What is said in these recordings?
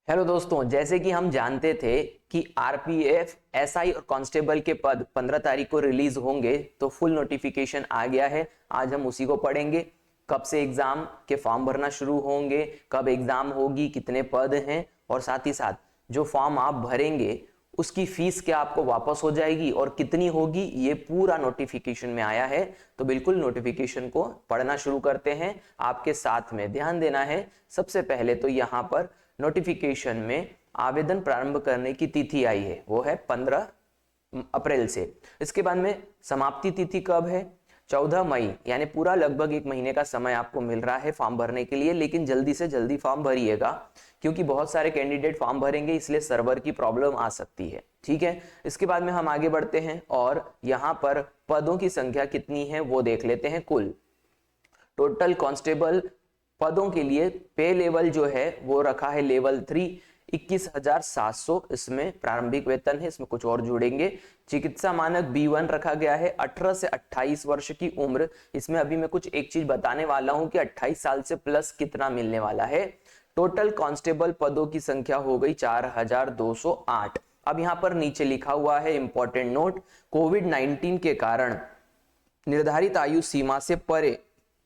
Hello दोस्तों, जैसे कि हम जानते थे कि आरपीएफ एसआई और कांस्टेबल के पद 15 तारीख को रिलीज होंगे, तो फुल नोटिफिकेशन आ गया है। आज हम उसी को पढ़ेंगे। कब से एग्जाम के फॉर्म भरना शुरू होंगे, कब एग्जाम होगी, कितने पद हैं, और साथ ही साथ जो फॉर्म आप भरेंगे उसकी फीस क्या आपको वापस हो जाएगी और कितनी होगी, ये पूरा नोटिफिकेशन में आया है। तो बिल्कुल नोटिफिकेशन को पढ़ना शुरू करते हैं। आपके साथ में ध्यान देना है। सबसे पहले तो यहाँ पर नोटिफिकेशन में आवेदन प्रारंभ करने की तिथि आई है, वो है 15 अप्रैल से। इसके बाद में समाप्ति तिथि कब है? 14 मई, यानी पूरा लगभग एक महीने का समय आपको मिल रहा है फॉर्म भरने के लिए। लेकिन जल्दी से जल्दी फॉर्म भरिएगा, क्योंकि बहुत सारे कैंडिडेट फॉर्म भरेंगे, इसलिए सर्वर की प्रॉब्लम आ सकती है। ठीक है, इसके बाद में हम आगे बढ़ते हैं और यहां पर पदों की संख्या कितनी है वो देख लेते हैं। कुल टोटल कांस्टेबल पदों के लिए पे लेवल जो है वो रखा है लेवल 3, 21,700 इसमें प्रारंभिक वेतन है। इसमें कुछ और जुड़ेंगे। चिकित्सा मानक B1 रखा गया है। 18 से 28 वर्ष की उम्र। इसमें अभी मैं कुछ एक चीज बताने वाला हूं कि 28 साल से प्लस कितना मिलने वाला है। टोटल कांस्टेबल पदों की संख्या हो गई 4,208। अब यहां पर नीचे लिखा हुआ है इंपॉर्टेंट नोट, कोविड-19 के कारण निर्धारित आयु सीमा से परे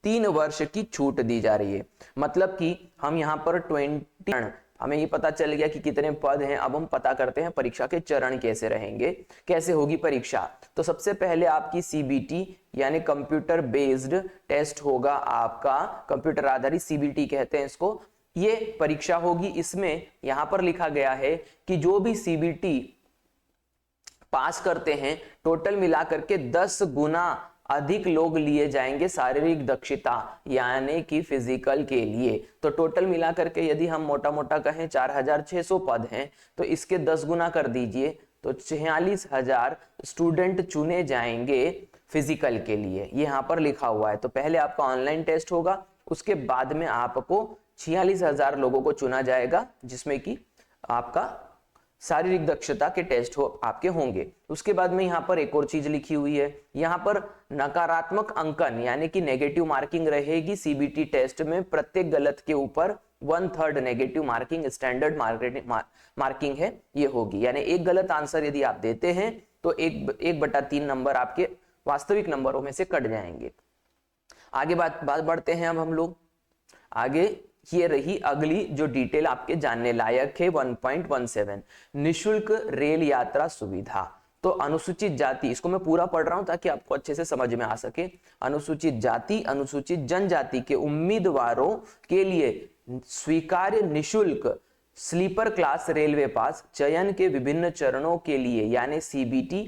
3 वर्ष की छूट दी जा रही है। मतलब कि हम यहां पर 20, हमें ये पता चल गया कि कितने पद हैं। अब हम पता करते हैं परीक्षा के चरण कैसे रहेंगे, कैसे होगी परीक्षा। तो सबसे पहले आपकी सीबीटी यानी कंप्यूटर बेस्ड टेस्ट होगा आपका, कंप्यूटर आधारित सीबीटी कहते हैं इसको। ये परीक्षा होगी। इसमें यहां पर लिखा गया है कि जो भी सीबीटी पास करते हैं, टोटल मिलाकर के 10 गुना अधिक लोग लिए जाएंगे शारीरिक दक्षता यानी कि फिजिकल के लिए। तो टोटल मिलाकर के यदि हम मोटा मोटा कहें 4,600 पद हैं, तो इसके 10 गुना कर दीजिए, तो 46,000 स्टूडेंट चुने जाएंगे फिजिकल के लिए। ये यहां पर लिखा हुआ है। तो पहले आपका ऑनलाइन टेस्ट होगा, उसके बाद में आपको 46,000 लोगों को चुना जाएगा, जिसमें कि आपका शारीरिक दक्षता के टेस्ट आपके होंगे। उसके बाद में यहां पर एक और चीज लिखी हुई है, यहां पर नकारात्मक अंकन यानी कि नेगेटिव मार्किंग रहेगी सीबीटी टेस्ट में। प्रत्येक गलत के ऊपर 1/3 नेगेटिव मार्किंग, स्टैंडर्ड मार्किंग है, ये होगी। यानी एक गलत आंसर यदि आप देते हैं तो 1/3 नंबर आपके वास्तविक नंबरों में से कट जाएंगे। आगे बात बढ़ते हैं। अब हम लोग आगे, ये रही अगली जो डिटेल आपके जानने लायक है, 1.17 निशुल्क रेल यात्रा सुविधा। तो अनुसूचित जाति, इसको मैं पूरा पढ़ रहा हूं ताकि आपको अच्छे से समझ में आ सके। अनुसूचित जाति, अनुसूचित जनजाति के उम्मीदवारों के लिए स्वीकार्य निशुल्क स्लीपर क्लास रेलवे पास चयन के विभिन्न चरणों के लिए यानी सीबीटी,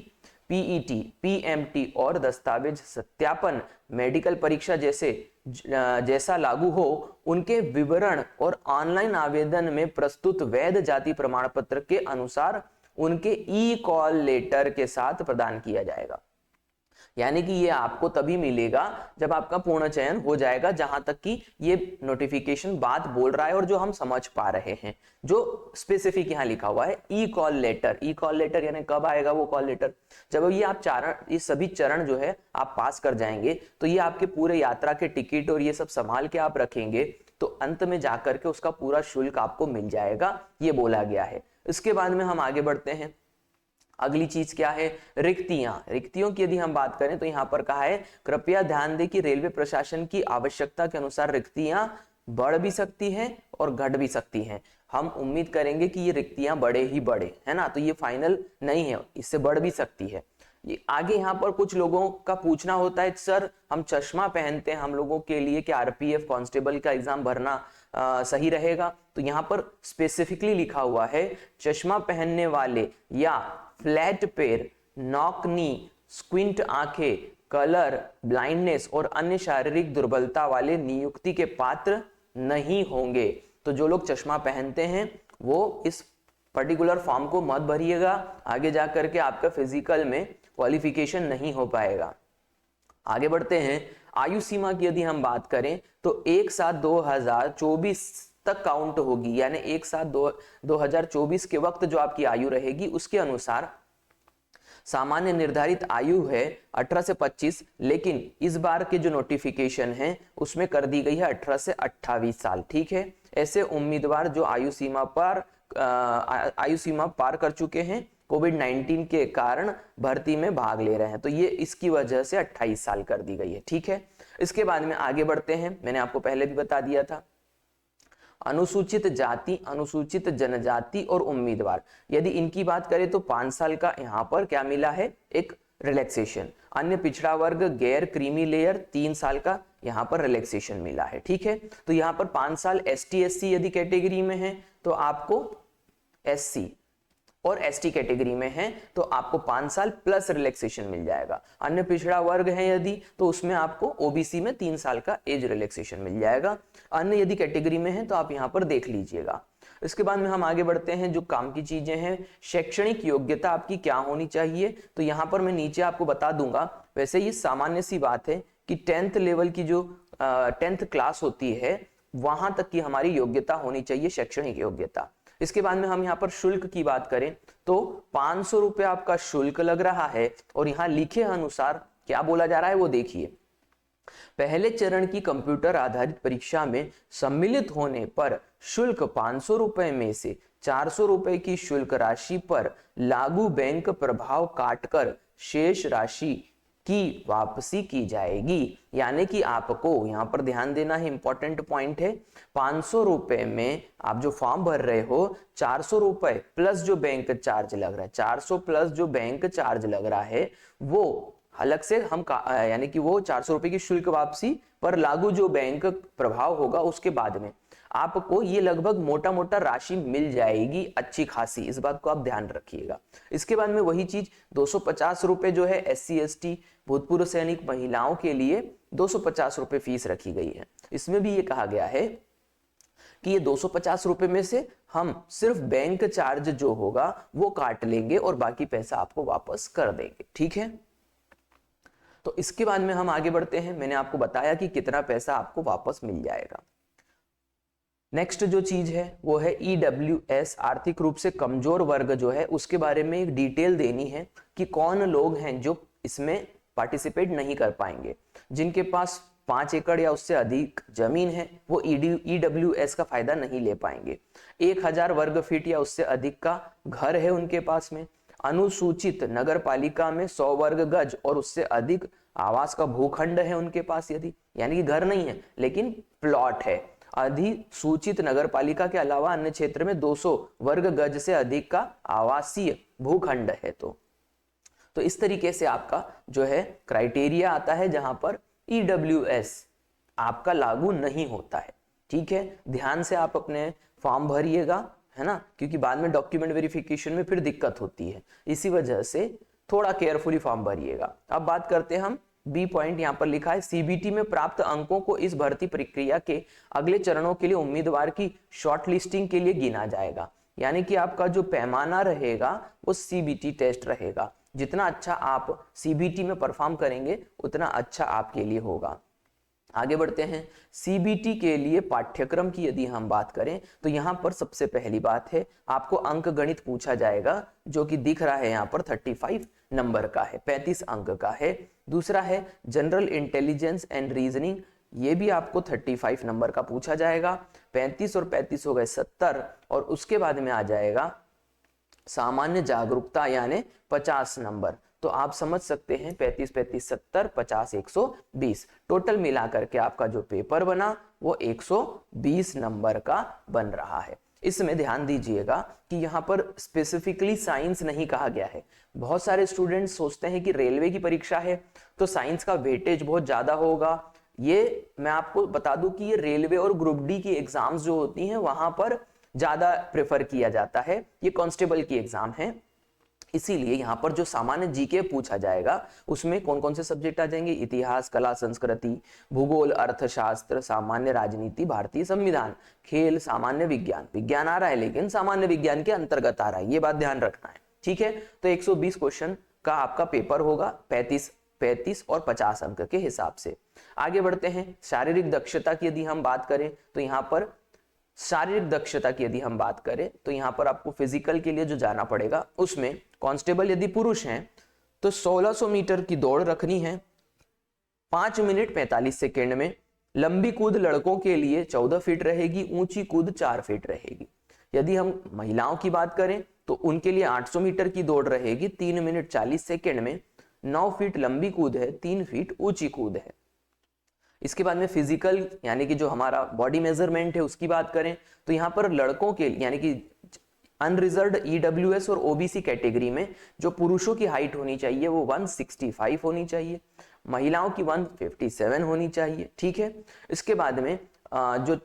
पीईटी, पीएमटी और दस्तावेज सत्यापन, मेडिकल परीक्षा जैसा लागू हो, उनके विवरण और ऑनलाइन आवेदन में प्रस्तुत वैध जाति प्रमाण पत्र के अनुसार उनके ई कॉल लेटर के साथ प्रदान किया जाएगा। यानी कि ये आपको तभी मिलेगा जब आपका पूर्ण चयन हो जाएगा, जहां तक कि ये नोटिफिकेशन बात बोल रहा है और जो हम समझ पा रहे हैं। जो स्पेसिफिक यहां लिखा हुआ है ई कॉल लेटर, ई कॉल लेटर यानी कब आएगा वो कॉल लेटर? जब ये आप ये सभी चरण जो है आप पास कर जाएंगे, तो ये आपके पूरे यात्रा के टिकट और ये सब संभाल के आप रखेंगे, तो अंत में जाकर के उसका पूरा शुल्क आपको मिल जाएगा, ये बोला गया है। इसके बाद में हम आगे बढ़ते हैं। अगली चीज क्या है? रिक्तियां। रिक्तियों की यदि हम बात करें तो यहां पर कहा है, कृपया ध्यान दें कि रेलवे प्रशासन की आवश्यकता के अनुसार रिक्तियां बढ़ भी सकती हैं और घट भी सकती हैं। हम उम्मीद करेंगे कि ये रिक्तियां बढ़े ही बढ़े, है ना? तो ये फाइनल नहीं है, इससे बढ़ भी सकती है। ये आगे यहाँ पर कुछ लोगों का पूछना होता है, सर हम चश्मा पहनते हैं, हम लोगों के लिए क्या आरपीएफ कांस्टेबल का एग्जाम भरना सही रहेगा? तो यहाँ पर स्पेसिफिकली लिखा हुआ है, चश्मा पहनने वाले या फ्लैट पैर, नॉक नी, स्क्विंट आंखें, कलर ब्लाइंडनेस और अन्य शारीरिक दुर्बलता वाले नियुक्ति के पात्र नहीं होंगे। तो जो लोग चश्मा पहनते हैं वो इस पर्टिकुलर फॉर्म को मत भरिएगा, आगे जाकर के आपका फिजिकल में क्वालिफिकेशन नहीं हो पाएगा। आगे बढ़ते हैं। आयु सीमा की यदि हम बात करें तो 1/7/2024 तक काउंट होगी, यानी 1/7/2024 के वक्त जो आपकी आयु रहेगी उसके अनुसार सामान्य निर्धारित आयु है 18 से 25, लेकिन इस बार के जो नोटिफिकेशन है उसमें कर दी गई है 18 से 28 साल। ठीक है, ऐसे उम्मीदवार जो आयु सीमा पर आयु सीमा पार कर चुके हैं, कोविड-19 के कारण भर्ती में भाग ले रहे हैं, तो ये इसकी वजह से 28 साल कर दी गई है। ठीक है, इसके बाद में आगे बढ़ते हैं। मैंने आपको पहले भी बता दिया था, अनुसूचित जाति, अनुसूचित जनजाति और उम्मीदवार, यदि इनकी बात करें तो 5 साल का यहाँ पर क्या मिला है, एक रिलैक्सेशन। अन्य पिछड़ा वर्ग, गैर क्रीमी लेयर 3 साल का यहाँ पर रिलैक्सेशन मिला है। ठीक है, तो यहाँ पर 5 साल ST SC यदि कैटेगरी में है तो आपको SC, और ST कैटेगरी में है तो आपको 5 साल प्लस रिलैक्सेशन मिल जाएगा। अन्य पिछड़ा वर्ग है यदि, तो उसमें आपको OBC में 3 साल का एज रिलैक्सेशन मिल जाएगा। अन्य यदि कैटेगरी में है तो आप यहाँ पर देख लीजिएगा। इसके बाद में हम आगे बढ़ते हैं, जो काम की चीजें हैं, शैक्षणिक योग्यता आपकी क्या होनी चाहिए, तो यहाँ पर मैं नीचे आपको बता दूंगा। वैसे ये सामान्य सी बात है कि 10th लेवल की जो 10th क्लास होती है वहां तक की हमारी योग्यता होनी चाहिए, शैक्षणिक योग्यता। इसके बाद में हम यहाँ पर शुल्क की बात करें तो 500 रुपये आपका शुल्क लग रहा है, और यहाँ लिखे अनुसार क्या बोला जा रहा है वो देखिए। पहले चरण की कंप्यूटर आधारित परीक्षा में सम्मिलित होने पर शुल्क 500 रुपए में से 400 रुपए की शुल्क राशि पर लागू बैंक प्रभाव काटकर शेष राशि की वापसी की जाएगी। यानी कि आपको यहाँ पर ध्यान देना है, इंपॉर्टेंट पॉइंट है, 500 रुपए में आप जो फॉर्म भर रहे हो, 400 रुपए प्लस जो बैंक चार्ज लग रहा है, 400 प्लस जो बैंक चार्ज लग रहा है वो अलग से हम यानी कि वो 400 रुपए की शुल्क वापसी पर लागू जो बैंक प्रभाव होगा उसके बाद में आपको ये लगभग मोटा मोटा राशि मिल जाएगी, अच्छी खासी, इस बात को आप ध्यान रखिएगा। इसके बाद में वही चीज 250 रुपए जो है SC ST भूतपूर्व सैनिक महिलाओं के लिए 250 रुपए फीस रखी गई है। इसमें भी ये कहा गया है कि ये 250 रुपए में से हम सिर्फ बैंक चार्ज जो होगा वो काट लेंगे और बाकी पैसा आपको वापस कर देंगे। ठीक है, तो इसके बाद में हम आगे बढ़ते हैं। मैंने आपको बताया कि कितना पैसा आपको वापस मिल जाएगा। नेक्स्ट जो चीज है वो है EWS, आर्थिक रूप से कमजोर वर्ग जो है उसके बारे में एक डिटेल देनी है कि कौन लोग हैं जो इसमें पार्टिसिपेट नहीं कर पाएंगे। जिनके पास 5 एकड़ या उससे अधिक जमीन है वो EWS का फायदा नहीं ले पाएंगे। 1000 वर्ग फीट या उससे अधिक का घर है उनके पास में, अनुसूचित नगर पालिका में 100 वर्ग गज और उससे अधिक आवास का भूखंड है उनके पास, यदि यानी कि घर नहीं है लेकिन प्लॉट है। अधिसूचित नगर पालिका के अलावा अन्य क्षेत्र में 200 वर्ग गज से अधिक का आवासीय भूखंड है। तो इस तरीके से आपका जो है क्राइटेरिया आता है जहां पर EWS आपका लागू नहीं होता है। ठीक है, ध्यान से आप अपने फॉर्म भरिएगा, है ना, क्योंकि बाद में डॉक्यूमेंट वेरिफिकेशन में फिर दिक्कत होती है, इसी वजह से थोड़ा केयरफुली फॉर्म भरिएगा। अब बात करते हैं हम बी पॉइंट, यहाँ पर लिखा है CBT में प्राप्त अंकों को इस भर्ती प्रक्रिया के अगले चरणों के लिए उम्मीदवार की शॉर्ट लिस्टिंग के लिए गिना जाएगा। यानी कि आपका जो पैमाना रहेगा वो CBT टेस्ट रहेगा। जितना अच्छा आप CBT में परफॉर्म करेंगे उतना अच्छा आपके लिए होगा। आगे बढ़ते हैं। CBT के लिए पाठ्यक्रम की यदि हम बात करें तो यहाँ पर सबसे पहली बात है आपको अंक गणित पूछा जाएगा, जो कि दिख रहा है यहाँ पर 35 नंबर का है, 35 अंक का है। दूसरा है जनरल इंटेलिजेंस एंड रीजनिंग, ये भी आपको 35 नंबर का पूछा जाएगा। 35 और 35 हो गए 70, और उसके बाद में आ जाएगा सामान्य जागरूकता यानी 50 नंबर। तो आप समझ सकते हैं 35 35 70 50 120, टोटल मिलाकर के आपका जो पेपर बना वो 120 नंबर का बन रहा है। इसमें ध्यान दीजिएगा कि यहाँ पर स्पेसिफिकली साइंस नहीं कहा गया है। बहुत सारे स्टूडेंट्स सोचते हैं कि रेलवे की परीक्षा है तो साइंस का वेटेज बहुत ज्यादा होगा। ये मैं आपको बता दूं कि ये रेलवे और ग्रुप डी की एग्जाम्स जो होती हैं वहां पर ज्यादा प्रेफर किया जाता है। ये कांस्टेबल की एग्जाम है, इसीलिए यहाँ पर जो सामान्य जीके पूछा जाएगा उसमें कौन कौन से सब्जेक्ट आ जाएंगे, इतिहास, कला, संस्कृति, भूगोल, अर्थशास्त्र, सामान्य राजनीति, भारतीय संविधान, खेल, सामान्य विज्ञान। विज्ञान आ रहा है लेकिन सामान्य विज्ञान के अंतर्गत आ रहा है, ये बात ध्यान रखना है। ठीक है, तो 120 क्वेश्चन का आपका पेपर होगा 35 और 50 अंक के हिसाब से। आगे बढ़ते हैं। शारीरिक दक्षता की यदि हम बात करें तो यहाँ पर शारीरिक दक्षता की यदि हम बात करें तो यहाँ पर आपको फिजिकल के लिए जो जाना पड़ेगा उसमें कांस्टेबल यदि पुरुष हैं तो 1600 मीटर की दौड़ रखनी है 5 मिनट 45 सेकेंड में। लंबी कूद लड़कों के लिए 14 फीट रहेगी, ऊंची कूद 4 फीट रहेगी। यदि हम महिलाओं की बात करें तो उनके लिए 800 मीटर की दौड़ रहेगी 3 मिनट 40 सेकेंड में, 9 फीट लंबी कूद है, 3 फीट ऊंची कूद है। इसके बाद में फिजिकल यानी कि जो हमारा बॉडी मेजरमेंट है उसकी बात करें तो यहाँ पर लड़कों के यानी कि अनरिजर्व्ड ईडब्ल्यूएस और ओबीसी कैटेगरी में जो पुरुषों की हाइट होनी चाहिए वो 165 होनी चाहिए, महिलाओं की 157 होनी चाहिए। ठीक है, इसके बाद में जो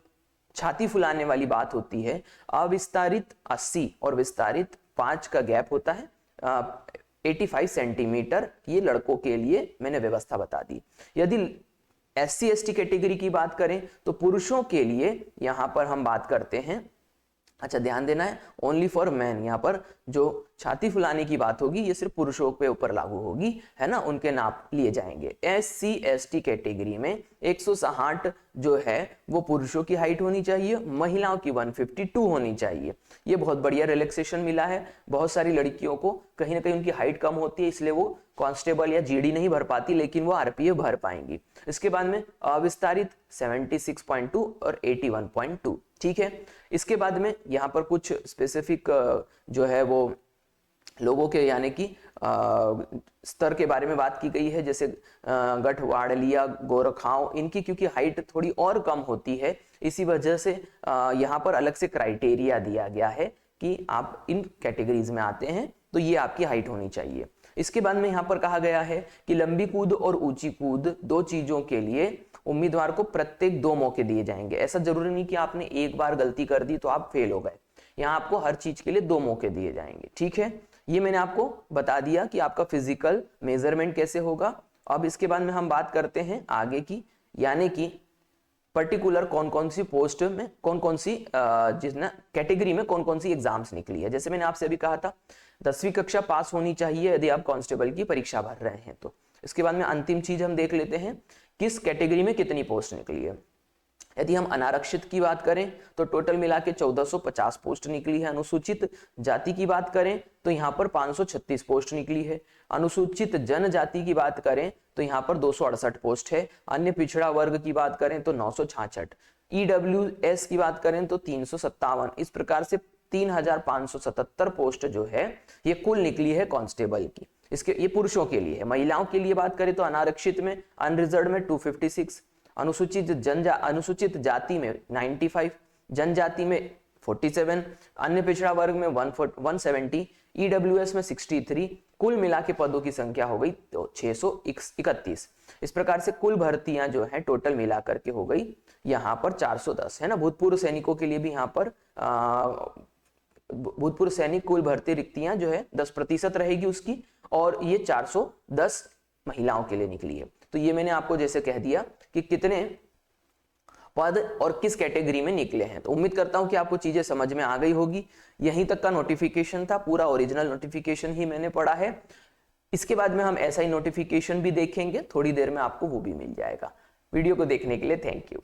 छाती फुलाने वाली बात होती है, अविस्तारित 80 और विस्तारित 5 का गैप होता है 85 सेंटीमीटर, ये लड़कों के लिए मैंने व्यवस्था बता दी। यदि SC ST कैटेगरी की बात करें तो पुरुषों के लिए यहां पर हम बात करते हैं, अच्छा ध्यान देना है, ओनली फॉर मैन, यहाँ पर जो छाती फुलाने की बात होगी ये सिर्फ पुरुषों के ऊपर लागू होगी, है ना, उनके नाप लिए जाएंगे। SC ST कैटेगरी में 160 जो है वो पुरुषों की हाइट होनी चाहिए, महिलाओं की 152 होनी चाहिए। ये बहुत बढ़िया रिलैक्सेशन मिला है, बहुत सारी लड़कियों को कहीं ना कहीं उनकी हाइट कम होती है इसलिए वो कांस्टेबल या जीडी नहीं भर पाती, लेकिन वो आरपीएफ भर पाएंगी। इसके बाद में अविस्तारित 76.2 और 81.2। ठीक है, इसके बाद में यहाँ पर कुछ स्पेसिफिक जो है वो लोगों के यानी कि स्तर के बारे में बात की गई है, जैसे गठवाड़लिया, गोरखाओं, इनकी क्योंकि हाइट थोड़ी और कम होती है, इसी वजह से यहाँ पर अलग से क्राइटेरिया दिया गया है कि आप इन कैटेगरीज में आते हैं तो ये आपकी हाइट होनी चाहिए। इसके बाद में यहाँ पर कहा गया है कि लंबी कूद और ऊंची कूद दो चीजों के लिए उम्मीदवार को प्रत्येक 2 मौके दिए जाएंगे। ऐसा जरूरी नहीं कि आपने एक बार गलती कर दी तो आप फेल हो गए, यहाँ आपको हर चीज के लिए 2 मौके दिए जाएंगे। ठीक है, ये मैंने आपको बता दिया कि आपका फिजिकल मेजरमेंट कैसे होगा। अब इसके बाद में हम बात करते हैं आगे की, यानी कि पर्टिकुलर कौन कौन सी पोस्ट में कौन कौन सी जिस ना कैटेगरी में कौन कौन सी एग्जाम्स निकली है। जैसे मैंने आपसे अभी कहा था 10वीं कक्षा पास होनी चाहिए यदि आप कांस्टेबल की परीक्षा भर रहे हैं तो। इसके बाद में अंतिम चीज हम देख लेते हैं किस कैटेगरी में कितनी पोस्ट निकली है। यदि हम अनारक्षित की बात करें तो टोटल मिला के 1450 पोस्ट निकली है। अनुसूचित जाति की बात करें तो यहाँ पर 536 पोस्ट निकली है। अनुसूचित जनजाति की बात करें तो यहाँ पर 268 पोस्ट है। अन्य पिछड़ा वर्ग की बात करें तो 966, ईडब्ल्यूएस की बात करें तो 357। इस प्रकार से 3577 पोस्ट जो है ये कुल निकली है कांस्टेबल की। इसके ये पुरुषों के लिए है। महिलाओं के लिए बात करें तो अनारक्षित में अनरिजर्व्ड में 256, अनुसूचित जाति में 95, जनजाति में 47, अन्य पिछड़ा वर्ग में 170, ईडब्ल्यूएस में 63। कुल मिला के पदों की संख्या हो गई तो 631। इस प्रकार से कुल भर्तियां जो है टोटल मिला करके हो गई यहाँ पर 410, है ना। भूतपूर्व सैनिकों के लिए भी यहाँ पर भूतपूर्व सैनिक कुल भर्ती रिक्तियां जो है 10% रहेगी उसकी, और ये 410 महिलाओं के लिए निकली है। तो ये मैंने आपको जैसे कह दिया कि कितने पद और किस कैटेगरी में निकले हैं। तो उम्मीद करता हूं कि आपको चीजें समझ में आ गई होगी। यहीं तक का नोटिफिकेशन था, पूरा ओरिजिनल नोटिफिकेशन ही मैंने पढ़ा है। इसके बाद में हम ऐसा ही नोटिफिकेशन भी देखेंगे, थोड़ी देर में आपको वो भी मिल जाएगा। वीडियो को देखने के लिए थैंक यू।